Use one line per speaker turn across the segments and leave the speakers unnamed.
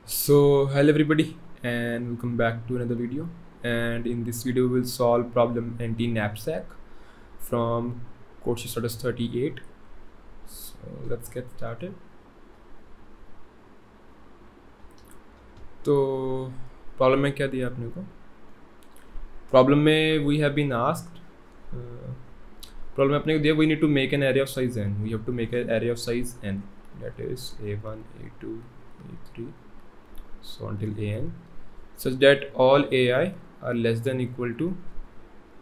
So hello everybody and welcome back to another video, and in this video we'll solve problem NT knapsack from Codesheet Status 38. So let's get started. तो problem में क्या दिया आपने को? Problem में we have been asked problem में अपने को दिया we need to make an array of size n. We have to make an array of size n, that is a1 a2 a3 so until an, such that all ai are less than equal to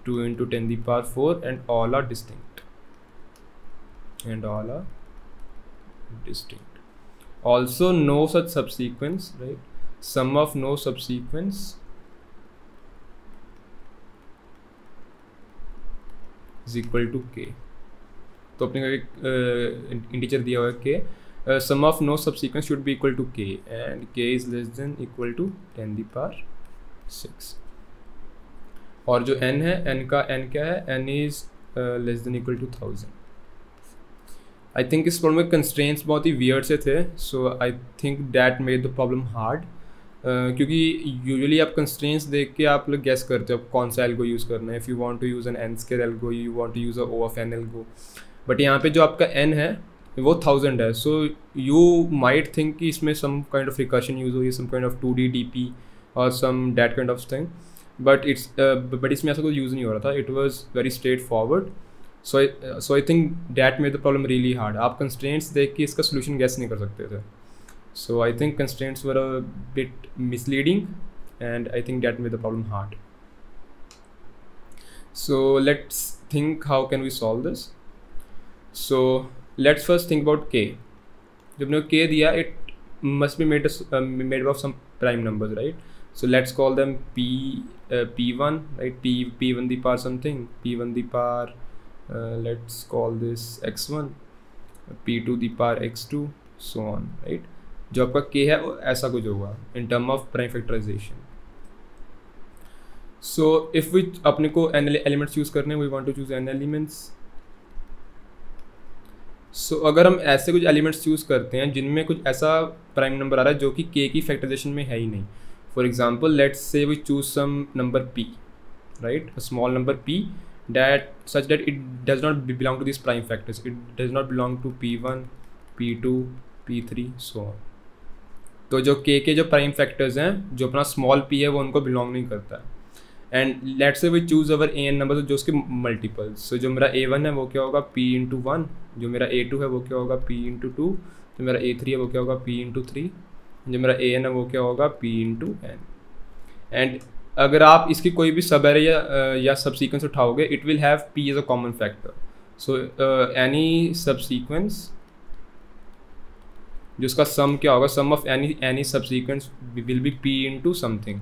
2 into 10 the power 4 and all are distinct. Also no such subsequence, right? Sum of no subsequence is equal to k. तो अपने को एक integer दिया हुआ है k. Sum of no subsequence should be equal to k, and k is less than equal to 10 the power 6. और जो n है, n का n क्या है? n is less than equal to 1000. I think इस प्रॉब्लम में constraints बहुत ही वियर्ड से थे, so I think that made the problem hard. क्योंकि यूजुअली आप कंस्ट्रेंट्स देख के आप लोग गैस करते हो कौन सा एल्गो यूज़ करना है. If you want to use n n square algo, you want to use a O of n algo, but यहाँ पे जो आपका n है वो 1000 है. सो यू माइट थिंक कि इसमें some kind of recursion use हुई, some kind of 2D DP और some that kind of thing, but इसमें ऐसा कुछ यूज़ नहीं हो रहा था. It was very straightforward. So I think that made the problem really hard. आप कंस्ट्रेंट्स देख के इसका सोल्यूशन गैस नहीं कर सकते थे. So I think constraints were a bit misleading and I think that made the problem hard. So let's think how can we solve this. So let's first think about k. जब n k दिया, it must be made of some prime numbers, right? So let's call them p1, right? p1 the power something, p1 the power let's call this x1, p2 the power x2, so on, right? जो आपका k है वो ऐसा कुछ होगा in term of prime factorization. So if we अपने को n elements use करने, we want to choose n elements. So अगर हम ऐसे कुछ elements use करते हैं जिनमें कुछ ऐसा प्राइम नंबर आ रहा है जो कि k की फैक्टराइजेशन में है ही नहीं. For example, let's say we choose some number p, right? A small number p that such that it does not belong to these prime factors. It does not belong to p1, p2, p3, so on. तो जो k के जो prime factors हैं, जो अपना small p है, वो उनको बिलोंग नहीं करता है. And let's say we choose our an number, जो उसके मल्टीपल्स. सो जो मेरा a1 है वो क्या होगा? p into 1. जो मेरा a2 है वो क्या होगा? p into 2. जो मेरा a3 है वो क्या होगा? p into 3. जो मेरा ए एन है वो क्या होगा? p into N. एंड अगर आप इसकी कोई भी सब एरे या सब सीक्वेंस उठाओगे, it will have p as a common factor. So any subsequence जिसका सम क्या होगा? Sum of any subsequence will be p into something,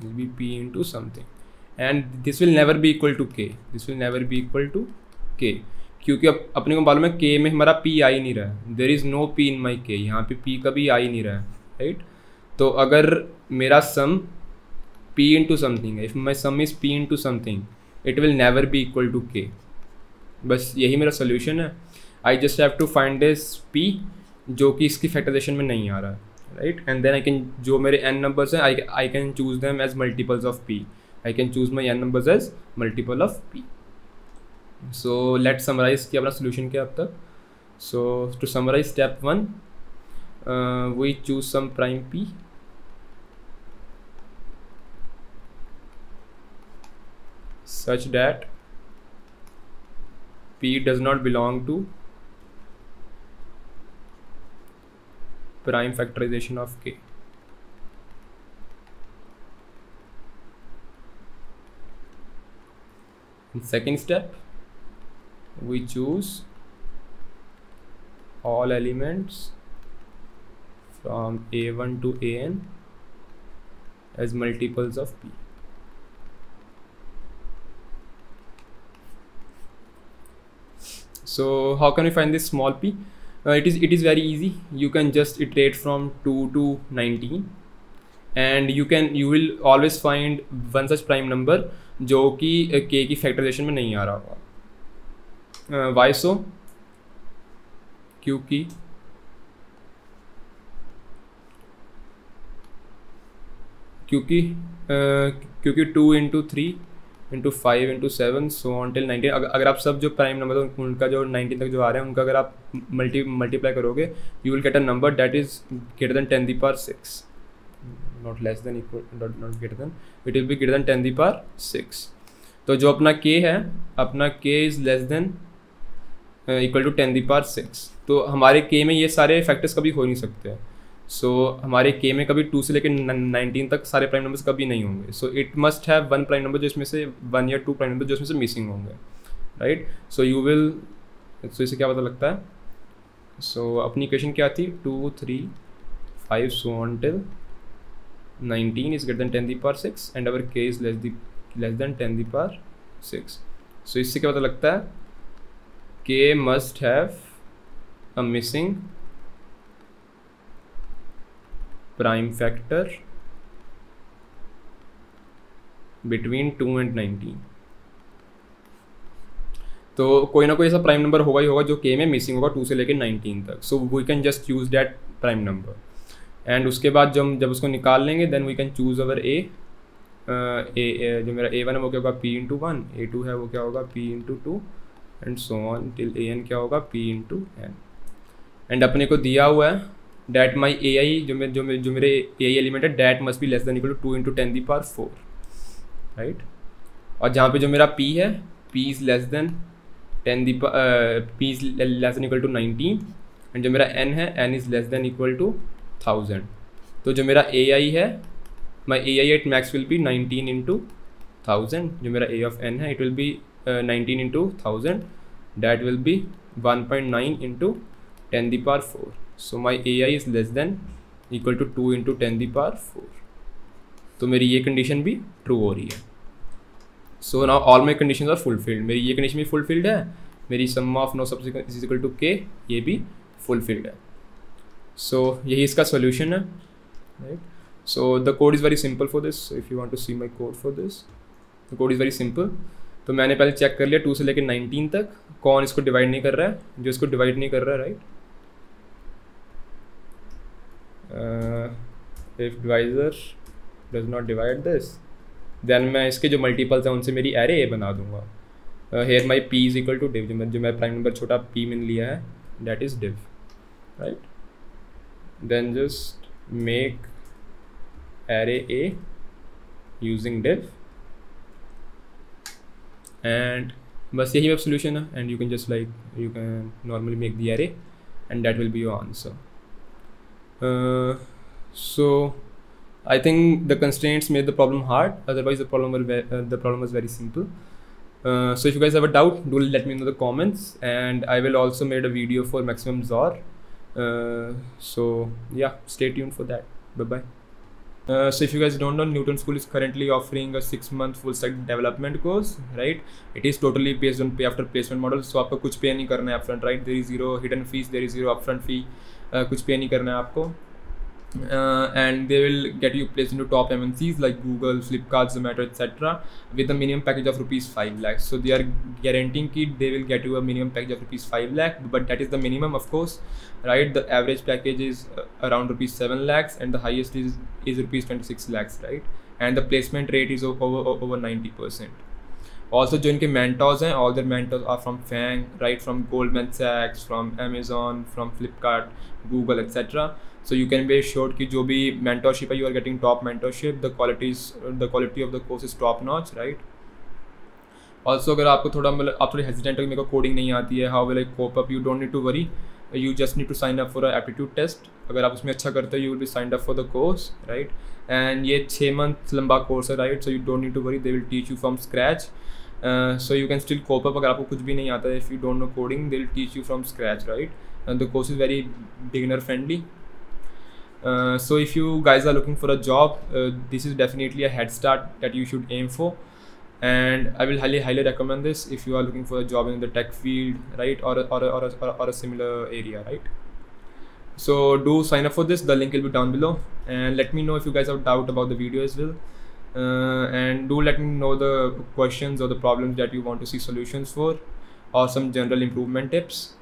will be p into something, and this will never be equal to k. This will never be equal to k, क्योंकि अब अपने को मालूम है k में हमारा p आ ही नहीं रहा है. There is no p in my k. यहाँ पे p कभी आ ही नहीं रहा है, राइट? तो अगर मेरा सम p इंटू समथिंग है, if my sum is p into something, it will never be equal to k. बस यही मेरा सोल्यूशन है. I just have to find this p जो कि इसकी फैक्टराइजेशन में नहीं आ रहा है, right? And then I can, जो मेरे n नंबर्स हैं, I can choose them as multiples of p. I can choose my n numbers as multiple of p. So let's summarize कि अपना solution क्या अब तक. So to summarize, step 1, we choose some prime p such that p does not belong to prime factorization of k. In second step, we choose all elements from a1 to an as multiples of p. So how can we find this small p? It is very easy. You can just iterate from 2 to 19 and you will always find one such prime number जो कि k की factorisation में नहीं आ रहा होगा. Y सो? क्योंकि क्योंकि क्योंकि 2 into 3 into 5 into 7 so on till 19, अगर आप सब जो प्राइम नंबर उनका जो 19 तक जो आ रहे हैं उनका अगर आप मल्टीप्लाई करोगे you will get a number that is greater than 10 the power 6, not less than equal, not greater than, it will be greater than 10 the power 6। तो जो अपना k है, अपना k is less than equal to 10 the power 6। तो हमारे k में ये सारे फैक्टर्स कभी हो नहीं सकते। सो हमारे k में कभी 2 से लेकर 19 तक सारे प्राइम नंबर्स कभी नहीं होंगे। So it must have one prime number जो इसमें से 1 या 2 प्राइम नंबर जो इसमें से मिसिंग होंगे, राइट। सो यू विल, सो इससे क्या पता लगता है, सो अपनी इक्वेशन क्या थी, 2 3 5 so on till 19 is greater than 10 the power 6 and our k is less than 10 the power 6। सो इससे क्या पता लगता है, k must have a missing prime factor between 2 and 19। तो कोई ना कोई ऐसा प्राइम नंबर होगा ही होगा जो k में मिसिंग होगा 2 से लेकर 19 तक। So we can just use that prime number and उसके बाद जब उसको निकाल लेंगे then we can choose our a। जो मेरा a1 है वो क्या होगा p इंटू 1, a2 है वो क्या होगा p into 2 and so on till an क्या होगा p इंटू n। एंड अपने को दिया हुआ है डैट माई ए आई, जो मेरे ए आई एलिमेंट है that must be less than equal to 2 into 10 the power 4, right. और जहाँ पे जो मेरा p है, p is less than 10 the p is less than equal to 19 and जो मेरा n है n is less than equal to 1000। तो जो मेरा ए आई है, my a i at max will be 19 into 1000। जो मेरा a ऑफ n है it will be 19 into 1000, that will be 1.9 into 10 the power 4। So my AI is less than equal to 2 into 10 the power 4। तो मेरी ये condition भी true हो रही है। So now all my conditions are fulfilled। मेरी ये कंडीशन भी फुलफिल्ड है, मेरी sum of no subsequent is equal to k ये भी फुलफिल्ड है। So यही इसका सोल्यूशन है, right. So the code is very simple for this। So if you want to see my code for this, the code is very simple। तो मैंने पहले check कर लिया 2 से लेकर 19 तक कौन इसको डिवाइड नहीं कर रहा है, जो इसको डिवाइड नहीं कर रहा है, right. if divisor does not divide this then मैं इसके जो मल्टीपल्स हैं उनसे मेरी एरे ए बना दूंगा। here my p is equal to div, जो मैं प्राइम नंबर छोटा p मैंने लिया है that is div, right। then just make array a using div and बस यही वेब सोल्यूशन है and you can just like you can normally make the array and that will be your answer। So I think the constraints made the problem hard, otherwise the problem was very simple। So if you guys have a doubt, do let me know in the comments and I will also made a video for maximum XOR। So yeah, stay tuned for that। Bye bye। So if you guys don't know, Newton School is currently offering a 6-month full stack development course, right। It is totally based on pay after placement model। So आपको कुछ पे नहीं करना है upfront, right। There is zero hidden fees, there is zero upfront fee। कुछ पे नहीं करना है आपको and they will get you placed into top MNCs like Google, Flipkart, Zomato, etc. with a minimum package of rupees 5 lakhs। So they are guaranteeing कि they will get you a minimum package of rupees 5 lakh, but that is the minimum, of course, right। The average package is around rupees 7 lakhs and the highest is rupees 26 lakhs, right। And the placement rate is over 90%। Also जो इनके mentors हैं, all their mentors are from FANG, right, from Goldman Sachs, from Amazon, from Flipkart, Google, etc। So you can be assured कि जो भी mentorship है you are getting top mentorship। The quality of the course is top notch, right। Also अगर आपको थोड़ा मतलब आप थोड़ी hesitant हो कि मेरे को कोडिंग नहीं आती है, how will I cope up, you don't need to worry। You just need to sign up for a aptitude test। अगर आप उसमें अच्छा करते हो you will be signed up for the course, right। And ये 6 month लंबा course है, right। So you don't need to worry, they will teach you from scratch। So you can still cope up। अगर आपको कुछ भी नहीं आता है, if you don't know coding, they'll teach you from scratch, right। And the course is very beginner friendly। So if you guys are looking for a job, this is definitely a head start that you should aim for, and I will highly recommend this if you are looking for a job in the tech field, right, or a similar area, right। So do sign up for this, the link will be down below, and let me know if you guys have doubt about the video as well। And do let me know the questions or the problems that you want to see solutions for, or some general improvement tips,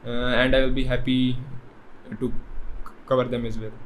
and I will be happy to cover them as well।